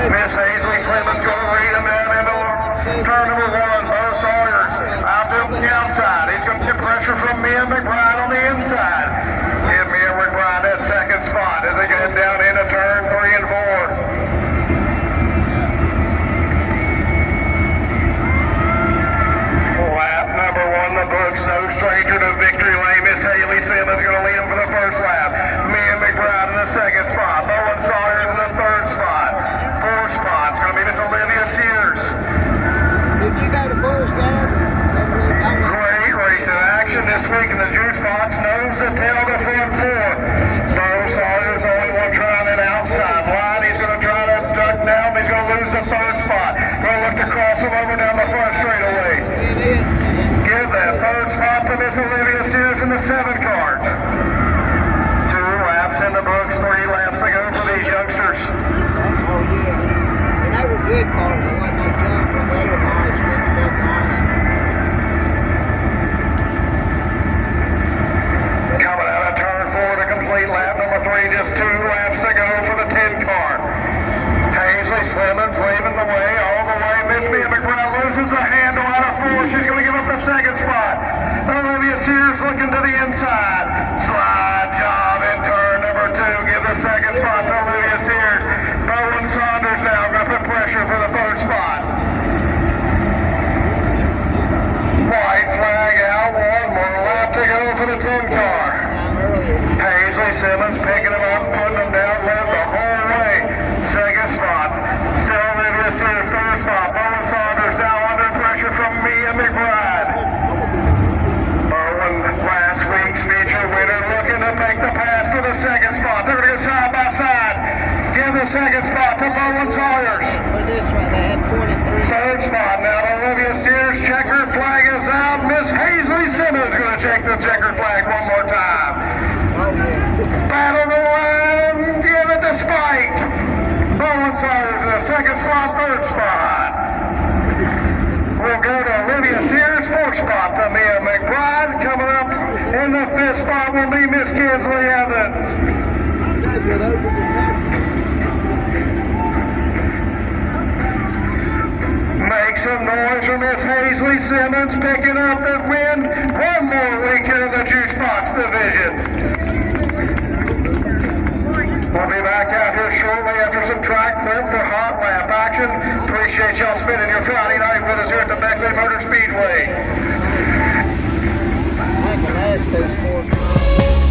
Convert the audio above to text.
Miss Hazley Slimmons going to lead him out into turn number 1. Bo Sawyers out to the outside. He's going to get pressure from Mia McBride on the inside. Give Mia McBride that second spot as they get down into turn 3 and 4. Lap number 1, the books, no stranger to victory lane. Miss Haley Simmons going to lead him for the first lap. Mia McBride in the second spot. Bowen Sawyer in the third spot. 4 spots going to be Miss Olivia Sears. Did you go to Bulls game? Great racing action this week in the juice box. Nose to tail to front 4. Bo Sawyer's the only one trying it outside line. He's going to try to duck down. He's going to lose the third spot. Going to look to cross him over down the front straightaway. Give that third spot to Miss Olivia Sears in the 7 cart. 2 laps in the books, 3 laps to go for these youngsters. Oh, yeah. And they were good cars. There wasn't no jump. They were nice, fixed up nice. Coming out of turn 4 to complete lap number 3, just 2 laps to go for the 10 car. Hazley Slimmons leaving the way all the way. Miss Mia McBride loses a handle out of 4. She's going to give up the second spot. Olivia Sears looking to the inside. Slide job in turn number 2. Give the second spot to Olivia Sears. Bowen Saunders now going to put pressure for the third spot. White flag out. 1 more lap to go for the 10 car. Hazley Simmons picking him up, putting him down, left the whole way. Second spot. Still Olivia Sears, third spot. Bowen Saunders now under pressure from Mia McBride. Bowen, last week's feature winner, looking to make the pass for the second spot. They're going to go side by side. Give the second spot to Bowen Sawyers. For this one, they had 23. Third spot now to Olivia Sears. Checkered flag is out. Miss Hazley Simmons going to check the checkered flag one more time. Oh, yeah. Battle the line. Give it to Spike. Bowen Sawyers in the second spot, third spot. We'll go to Olivia Sears, 4th spot to Mia McBride. Coming up in the 5th spot will be Miss Kinsley Evans. Make some noise for Miss Hazley Simmons picking up the win. 1 more weekend in the Juice Box division. We'll be back out here shortly after some track prep for hot lap action. Appreciate y'all spending your Friday night with us here at the Beckley Motor Speedway. I can ask those 4.